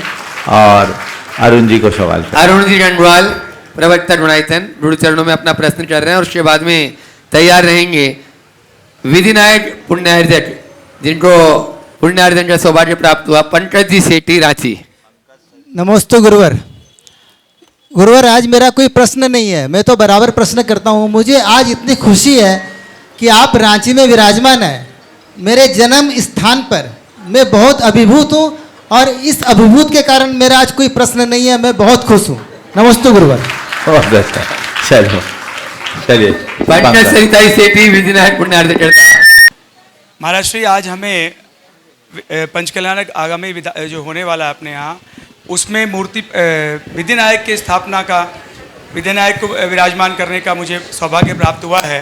और अरुण जी को सवाल। अरुण जी गंगवाल, प्रवक्ता गुणायतन, गुरु चरणों में अपना प्रश्न कर रहे हैं और उसके बाद में तैयार रहेंगे विधिनायक पुण्यार्जक, जिनको पुण्यार्जन का सौभाग्य प्राप्त हुआ, पंकज जी सेठी, रांची। नमस्ते गुरुवर। गुरुवर, आज मेरा कोई प्रश्न नहीं है, मैं तो बराबर प्रश्न करता हूँ। मुझे आज इतनी खुशी है कि आप रांची में विराजमान हैं, मेरे जन्म स्थान पर। मैं बहुत अभिभूत हूँ और इस अभिभूत के कारण मेरा आज कोई प्रश्न नहीं है, मैं बहुत खुश हूँ। नमस्ते गुरुवर। बहुत अच्छा, चलो चलिए। पंकज सरिता सेठी, विधिनायक पुण्यार्जन करता। महाराज श्री, आज हमें पंचकल्याणक आगामी जो होने वाला है अपने यहाँ, उसमें मूर्ति विधिनायक की स्थापना का, विधिनायक को विराजमान करने का मुझे सौभाग्य प्राप्त हुआ है।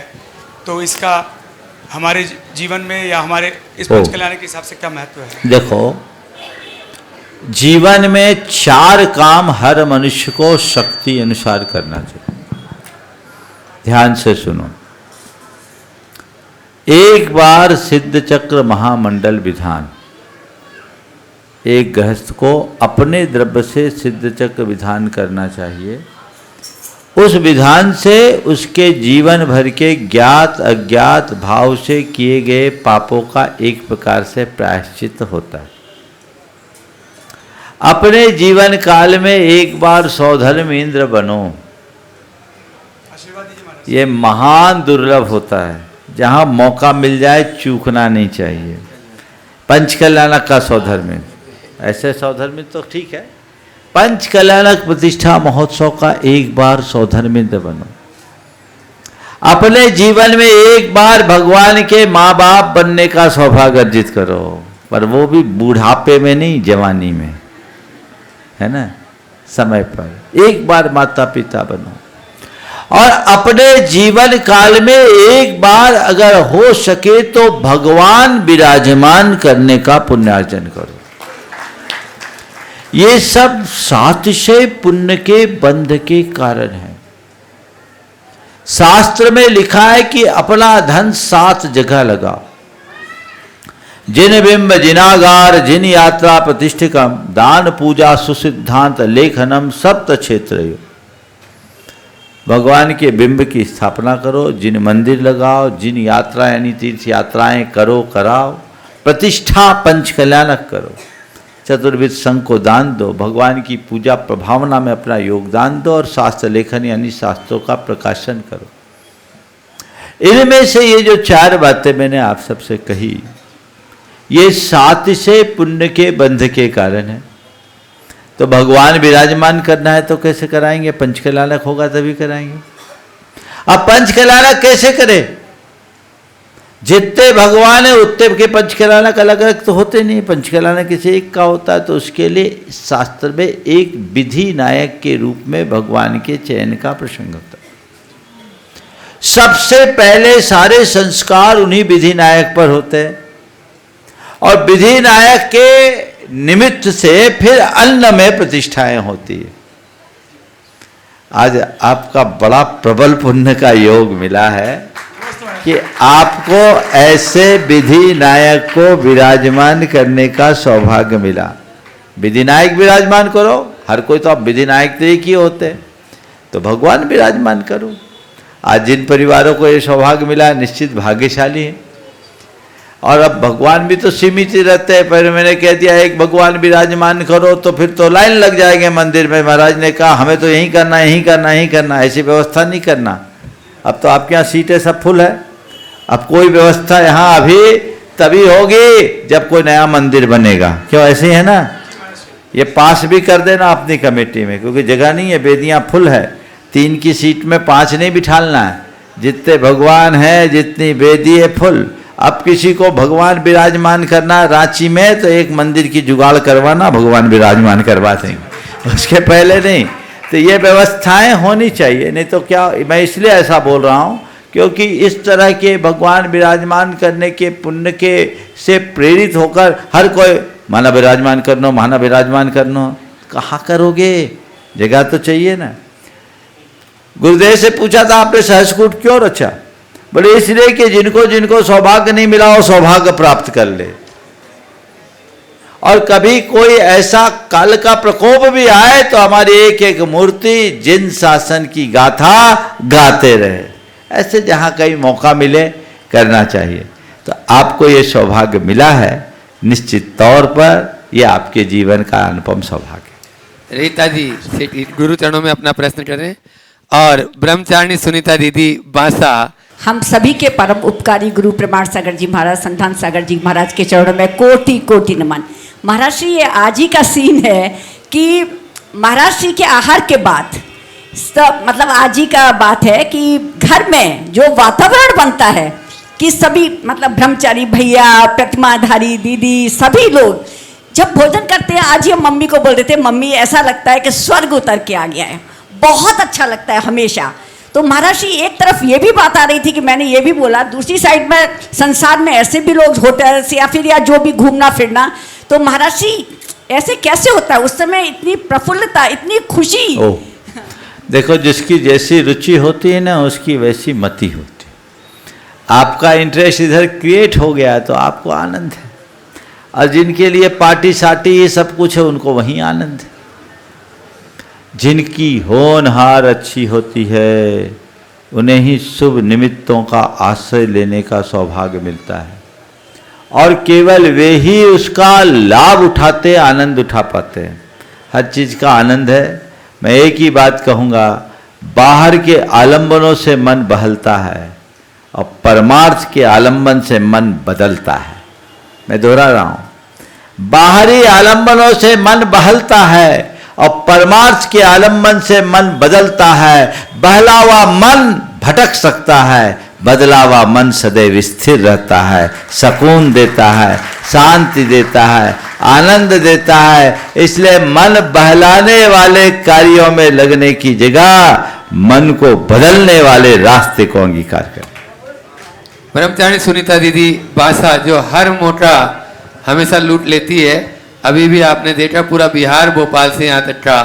तो इसका हमारे जीवन में या हमारे इस पंचकल्याण के हिसाब से क्या महत्व है? देखो, जीवन में 4 काम हर मनुष्य को शक्ति अनुसार करना चाहिए। ध्यान से सुनो। एक बार सिद्ध चक्र महामंडल विधान, एक गृहस्थ को अपने द्रव्य से सिद्ध चक्र विधान करना चाहिए। उस विधान से उसके जीवन भर के ज्ञात अज्ञात भाव से किए गए पापों का एक प्रकार से प्रायश्चित होता है। अपने जीवन काल में एक बार सौधर्म इंद्र बनो, ये महान दुर्लभ होता है। जहाँ मौका मिल जाए चूकना नहीं चाहिए। पंचकल्याणक का सौधर्म, ऐसे सौधर्म तो ठीक है, पंचकल्याणक प्रतिष्ठा महोत्सव का एक बार सौधर्मिंद्र बनो। अपने जीवन में एक बार भगवान के माँ बाप बनने का सौभाग्य अर्जित करो, पर वो भी बूढ़ापे में नहीं, जवानी में, है ना, समय पर एक बार माता पिता बनो। और अपने जीवन काल में एक बार अगर हो सके तो भगवान विराजमान करने का पुण्यार्जन करो। ये सब सातिशय पुण्य के बंध के कारण है। शास्त्र में लिखा है कि अपना धन 7 जगह लगाओ। जिन बिंब जिनागार जिन यात्रा प्रतिष्ठिकम दान पूजा सुसिद्धांत लेखनम सप्त क्षेत्र। भगवान के बिंब की स्थापना करो, जिन मंदिर लगाओ, जिन यात्रा यानी तीर्थ यात्राएं करो कराओ, प्रतिष्ठा पंच कल्याणक करो, चतुर्विध संघ को दान दो, भगवान की पूजा प्रभावना में अपना योगदान दो और शास्त्र लेखन यानी शास्त्रों का प्रकाशन करो। इनमें से ये जो 4 बातें मैंने आप सबसे कही, ये 7 से पुण्य के बंध के कारण है। तो भगवान विराजमान करना है तो कैसे कराएंगे? पंचकल्याणक होगा तभी कराएंगे। अब पंचकल्याणक कैसे करें? जितने भगवान है उतने के पंचकल्याणक अलग अलग तो होते नहीं, पंचकल्याणक किसी एक का होता है। तो उसके लिए शास्त्र में एक विधि नायक के रूप में भगवान के चयन का प्रसंग होता है। सबसे पहले सारे संस्कार उन्हीं विधि नायक पर होते हैं और विधि नायक के निमित्त से फिर अन्न में प्रतिष्ठाएं होती है। आज आपका बड़ा प्रबल पुण्य का योग मिला है कि आपको ऐसे विधि नायक को विराजमान करने का सौभाग्य मिला। विधि नायक विराजमान करो, हर कोई तो आप विधि नायक तो एक ही होते हैं, तो भगवान विराजमान करो। आज जिन परिवारों को ये सौभाग्य मिला निश्चित भाग्यशाली है। और अब भगवान भी तो सीमित ही रहते हैं। पहले मैंने कह दिया एक भगवान विराजमान करो तो फिर तो लाइन लग जाएंगे मंदिर में। महाराज ने कहा हमें तो यही करना यही करना यही करना, ऐसी व्यवस्था नहीं करना। अब तो आपके यहाँ सीटें सब फुल है। अब कोई व्यवस्था यहाँ अभी तभी होगी जब कोई नया मंदिर बनेगा। क्यों ऐसे ही है ना? ये पास भी कर देना अपनी कमेटी में, क्योंकि जगह नहीं है, बेदियाँ फुल है। 3 की सीट में 5 नहीं बिठालना है। जितने भगवान हैं जितनी बेदी है फुल। अब किसी को भगवान विराजमान करना रांची में तो एक मंदिर की जुगाड़ करवाना, भगवान विराजमान करवा देंगे, उसके पहले नहीं। तो ये व्यवस्थाएं होनी चाहिए। नहीं तो क्या, मैं इसलिए ऐसा बोल रहा हूँ क्योंकि इस तरह के भगवान विराजमान करने के पुण्य के से प्रेरित होकर हर कोई माना विराजमान करना माना विराजमान करना, कहाँ करोगे? जगह तो चाहिए ना। गुरुदेव से पूछा था आपने सहस्कूट क्यों रचा? बोले इसलिए कि जिनको जिनको सौभाग्य नहीं मिला वो सौभाग्य प्राप्त कर ले। और कभी कोई ऐसा काल का प्रकोप भी आए तो हमारी एक एक मूर्ति जिन शासन की गाथा गाते रहे। ऐसे जहां कहीं मौका मिले करना चाहिए। तो आपको ये सौभाग्य मिला है, निश्चित तौर पर ये आपके जीवन का अनुपम सौभाग्य। रीता जी गुरु चरणों में अपना प्रश्न करें। और ब्रह्मचारिणी सुनीता दीदी बांसा। हम सभी के परम उपकारी गुरु प्रमाण सागर जी महाराज, संतान सागर जी महाराज के चरणों में कोटि कोटि नमन। महाराज श्री ये आज ही का सीन है कि महाराज श्री के आहार के बाद मतलब आज ही का बात है कि घर में जो वातावरण बनता है कि सभी मतलब ब्रह्मचारी भैया, प्रतिमाधारी दीदी, सभी लोग जब भोजन करते हैं, आज ही हम मम्मी को बोल देते हैं मम्मी ऐसा लगता है कि स्वर्ग उतर के आ गया है, बहुत अच्छा लगता है हमेशा। तो महाराज जी एक तरफ ये भी बात आ रही थी कि मैंने ये भी बोला, दूसरी साइड में संसार में ऐसे भी लोग होटल से या फिर या जो भी घूमना फिरना, तो महाराज जी ऐसे कैसे होता है उस समय इतनी प्रफुल्लता, इतनी खुशी? देखो जिसकी जैसी रुचि होती है ना उसकी वैसी मति होती है। आपका इंटरेस्ट इधर क्रिएट हो गया तो आपको आनंद है, और जिनके लिए पार्टी साटी ये सब कुछ है उनको वहीं आनंद है। जिनकी होनहार अच्छी होती है उन्हें ही शुभ निमित्तों का आश्रय लेने का सौभाग्य मिलता है, और केवल वे ही उसका लाभ उठाते, आनंद उठा पाते हैं। हर चीज़ का आनंद है। मैं एक ही बात कहूँगा, बाहर के आलंबनों से मन बहलता है और परमार्थ के आलंबन से मन बदलता है। मैं दोहरा रहा हूँ, बाहरी आलंबनों से मन बहलता है और परमार्थ के आलंबन से मन बदलता है। बहला हुआ मन भटक सकता है, बदला हुआ मन सदैव स्थिर रहता है, सुकून देता है, शांति देता है, आनंद देता है। इसलिए मन बहलाने वाले कार्यों में लगने की जगह मन को बदलने वाले रास्ते को अंगीकार करें। ब्रह्मचारिणी सुनीता दीदी बासा जो हर मोटा हमेशा लूट लेती है, अभी भी आपने देखा पूरा बिहार भोपाल से यहाँ तक का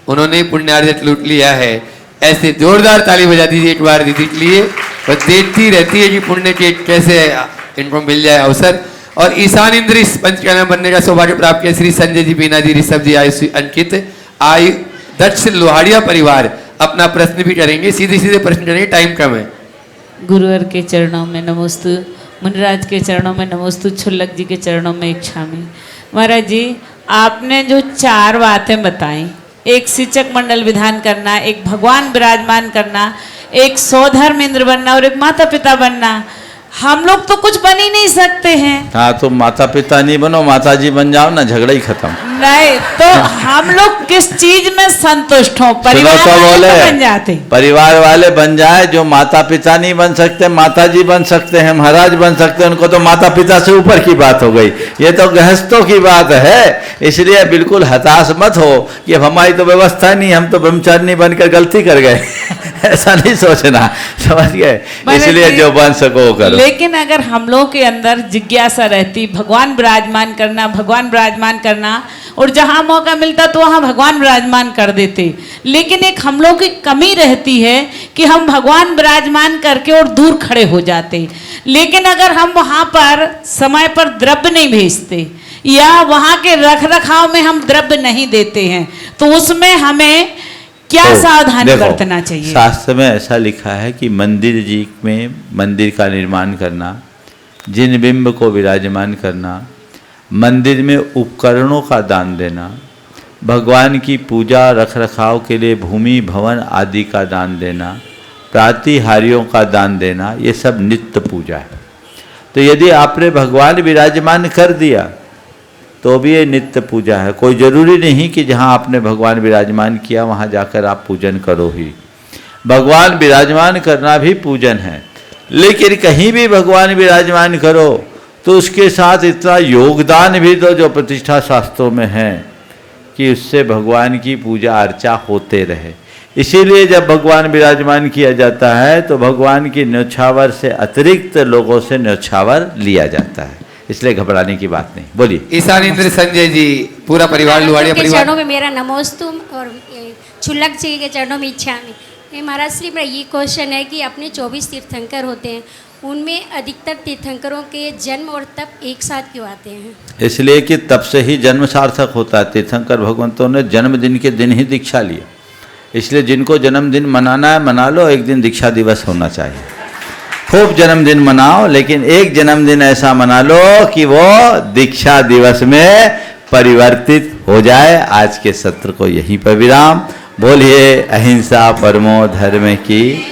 उन्होंने पुण्यार्जित लूट लिया है। ऐसे जोरदार ताली बजा दीजिए एक बार दीदी के लिए। वो देखती रहती है कि पुण्य के कैसे इनको मिल जाए अवसर। और ईशान इंद्री पंचकन्या बनने का सौभाग्य प्राप्त किया श्री संजय जी, बीना जी, ऋषभ जी, आयुष, अंकित, आयु, दक्ष लोहाड़िया परिवार अपना प्रश्न भी करेंगे, सीधे सीधे प्रश्न करेंगे, टाइम कम है। गुरुवर के चरणों में नमोस्तु, मुनिराज के चरणों में नमोस्तु, छुल्लक जी के चरणों में इच्छामी। महाराज जी, आपने जो 4 बातें बताई, एक सिचक मंडल विधान करना, एक भगवान विराजमान करना, एक स्वधर्म इंद्र बनना और एक माता पिता बनना, हम लोग तो कुछ बन ही नहीं सकते हैं। हाँ, तो माता पिता नहीं बनो, माता जी बन जाओ ना, झगड़ा ही खत्म। नहीं तो हम लोग किस चीज में संतुष्ट हो? परिवार तो वाले तो बन जाते। परिवार वाले बन जाए, जो माता पिता नहीं बन सकते माता जी बन सकते हैं, महाराज बन सकते हैं, उनको तो माता पिता से ऊपर की बात हो गई। ये तो गृहस्थों की बात है, इसलिए बिल्कुल हताश मत हो कि अब हमारी तो व्यवस्था नहीं, हम तो ब्रह्मचारिणी बनकर गलती कर गए ऐसा नहीं सोचना, समझ गए? इसलिए जो बन सको करो। लेकिन अगर हम लोग के अंदर जिज्ञासा रहती, भगवान विराजमान करना, भगवान विराजमान करना, और जहाँ मौका मिलता तो वहाँ भगवान विराजमान कर देते। लेकिन एक हम लोग की कमी रहती है कि हम भगवान विराजमान करके और दूर खड़े हो जाते। लेकिन अगर हम वहाँ पर समय पर द्रव्य नहीं भेजते या वहाँ के रख रखाव में हम द्रव्य नहीं देते हैं, तो उसमें हमें क्या सावधानी बरतना चाहिए? शास्त्र में ऐसा लिखा है कि मंदिर जी में मंदिर का निर्माण करना, जिन बिंब को विराजमान करना, मंदिर में उपकरणों का दान देना, भगवान की पूजा रख रखाव के लिए भूमि भवन आदि का दान देना, प्रातिहार्यों का दान देना, ये सब नित्य पूजा है। तो यदि आपने भगवान विराजमान कर दिया तो भी ये नित्य पूजा है। कोई ज़रूरी नहीं कि जहाँ आपने भगवान विराजमान किया वहाँ जाकर आप पूजन करो ही। भगवान विराजमान करना भी पूजन है, लेकिन कहीं भी भगवान विराजमान करो तो उसके साथ इतना योगदान भी दो जो प्रतिष्ठा शास्त्रों में है कि उससे भगवान की पूजा अर्चा होते रहे। इसीलिए जब भगवान विराजमान किया जाता है तो भगवान की न्योछावर से अतिरिक्त लोगों से न्योछावर लिया जाता है, इसलिए घबराने की बात नहीं। बोलिए। ईशान इंद्र संजय जी, पूरा परिवार लुहाड़िया परिवार। चरणों में मेरा नमोस्तु और छुल्लक जी के चरणों में इच्छामी। महाराज श्री, मेरा ये क्वेश्चन है कि अपने 24 तीर्थंकर होते हैं, उनमें अधिकतर तीर्थंकरों के जन्म और तप एक साथ क्यों आते हैं? इसलिए कि तब से ही जन्म सार्थक होता है। तीर्थंकर भगवंतों ने जन्मदिन के दिन ही दीक्षा लिया, इसलिए जिनको जन्मदिन मनाना है मना लो, एक दिन दीक्षा दिवस होना चाहिए। खूब जन्मदिन मनाओ, लेकिन एक जन्मदिन ऐसा मना लो कि वो दीक्षा दिवस में परिवर्तित हो जाए। आज के सत्र को यहीं पर विराम। बोलिए अहिंसा परमो धर्म की।